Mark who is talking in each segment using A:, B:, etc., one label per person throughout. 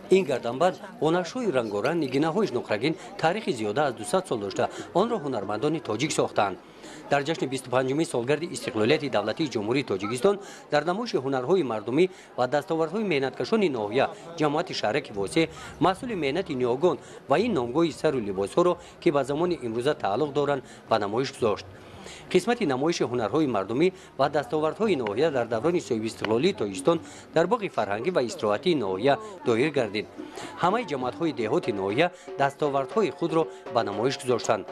A: این گردنبند هنرشوی رنگارنگ نگینه‌هایش نقرگین تاریخی زیاده از 200 سال داشته آن را هنرمندان تاجیک ساختند. در جشن 25 سالگرد استقلالیت دولتی جمهوری تاجیکستان در نمایش هنرهای مردمی و دستاوردهای مهنتکشان ناحیه جماعت شهرک واسه مسئول مهنت نیاگان و این نامگاه سر و لباس‌ها را که به زمان امروزه تعلق دارند به نمایش گذاشت. قسمت نمایش هنرهای مردمی و دستاوردهای ناحیه در دوران صاحب استقلالی تاجیکستان در باغ فرهنگی و استراحتی ناحیه دایر گردید. همه جماعت‌های دهات ناحیه دستاوردهای خود را به نمایش گذاشتند.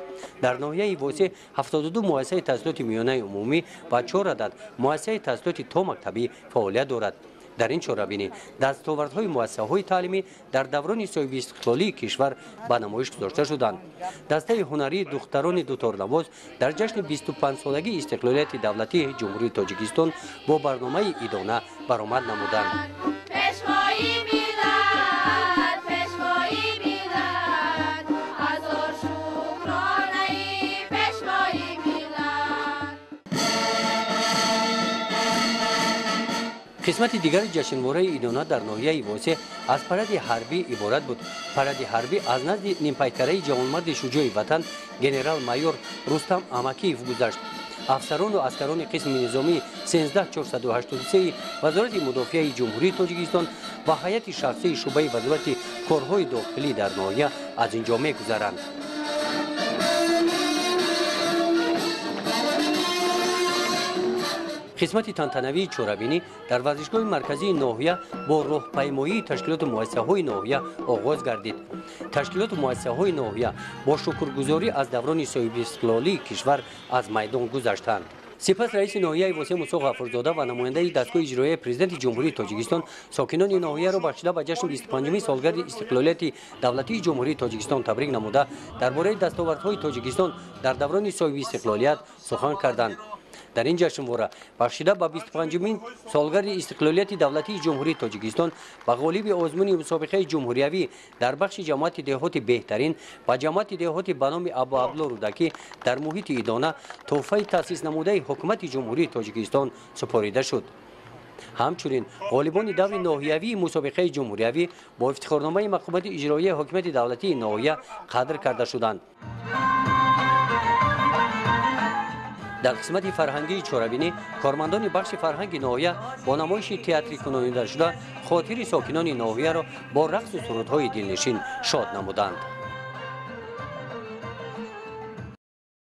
A: در ناحیه واسه 72 مؤسسه تحصیلات میانه عمومی و 4 عدد مؤسسه تحصیلات تا مکتبی فعالیت دارد. در این چهاربینی دستاوردهای مؤسسه‌های تعلیمی در دوران صاحب استقلالی کشور به نمایش گذاشته شدند. دسته هنری دختران دوتارنواز در جشن 25 سالگی استقلالیت دولتی جمهوری تاجیکستان با برنامه ایدانه برآمد نمودند. قسمت دیگر جشنواره ایدانه در ناحیه واسه از پرد حربی عبارت بود. پرد حربی از نزد نیمپیکره جوانمرد شجاع وطن گنرال مایور رستم امکیف گذشت. افسران و عسکران قسم نظامی 13483 وزارت مدافع جمهوری تاجیکستان و هیئت شخصی شعبه وزارت کارهای داخلی در ناحیه از اینجا می‌گذرند. قسمت تنتنوی چورابینی در ورزشگاه مرکزی ناحیه با راهپیمایی تشکیلات مؤسسه‌های ناحیه آغاز گردید. تشکیلات مؤسسه‌های ناحیه با شکرگزاری از دوران صاحب استقلالی کشور از میدان گذشتند. سپس رئیس ناحیه واسه موسی غفورزاده و نماینده دستگاه اجرایی پرزیدنت جمهوری تاجیکستان ساکنان ناحیه را بخشیده به جشن 25 سالگرد استقلالیت دولتی جمهوری تاجیکستان تبریک نموده درباره دستاوردهای تاجیکستان در دوران صاحب استقلالیت سخن کردند. در این جشنواره بخشیده به 25 سالگرد استقلالیت دولتی جمهوری تاجیکستان و غالب آزمون مسابقه جمهوریوی در بخش جماعت دهات بهترین و جماعت دهات به نام ابو عبدالله رودکی در محیط ایدانه تحفه تأسیس نموده حکومت جمهوری تاجیکستان سپاریده شد. همچنین غالبان دور ناحیوی مسابقه جمهوریوی با افتخارنامه مقامات اجرایی حکومت دولتی ناحیه قدر کرده شدند. در قسمت فرهنگی چورابینی کارمندان بخش فرهنگ ناحیه با نمایش تئاتری کننده شده خاطر ساکنان ناحیه را با رقص و سرودهای دلنشین شاد نمودند.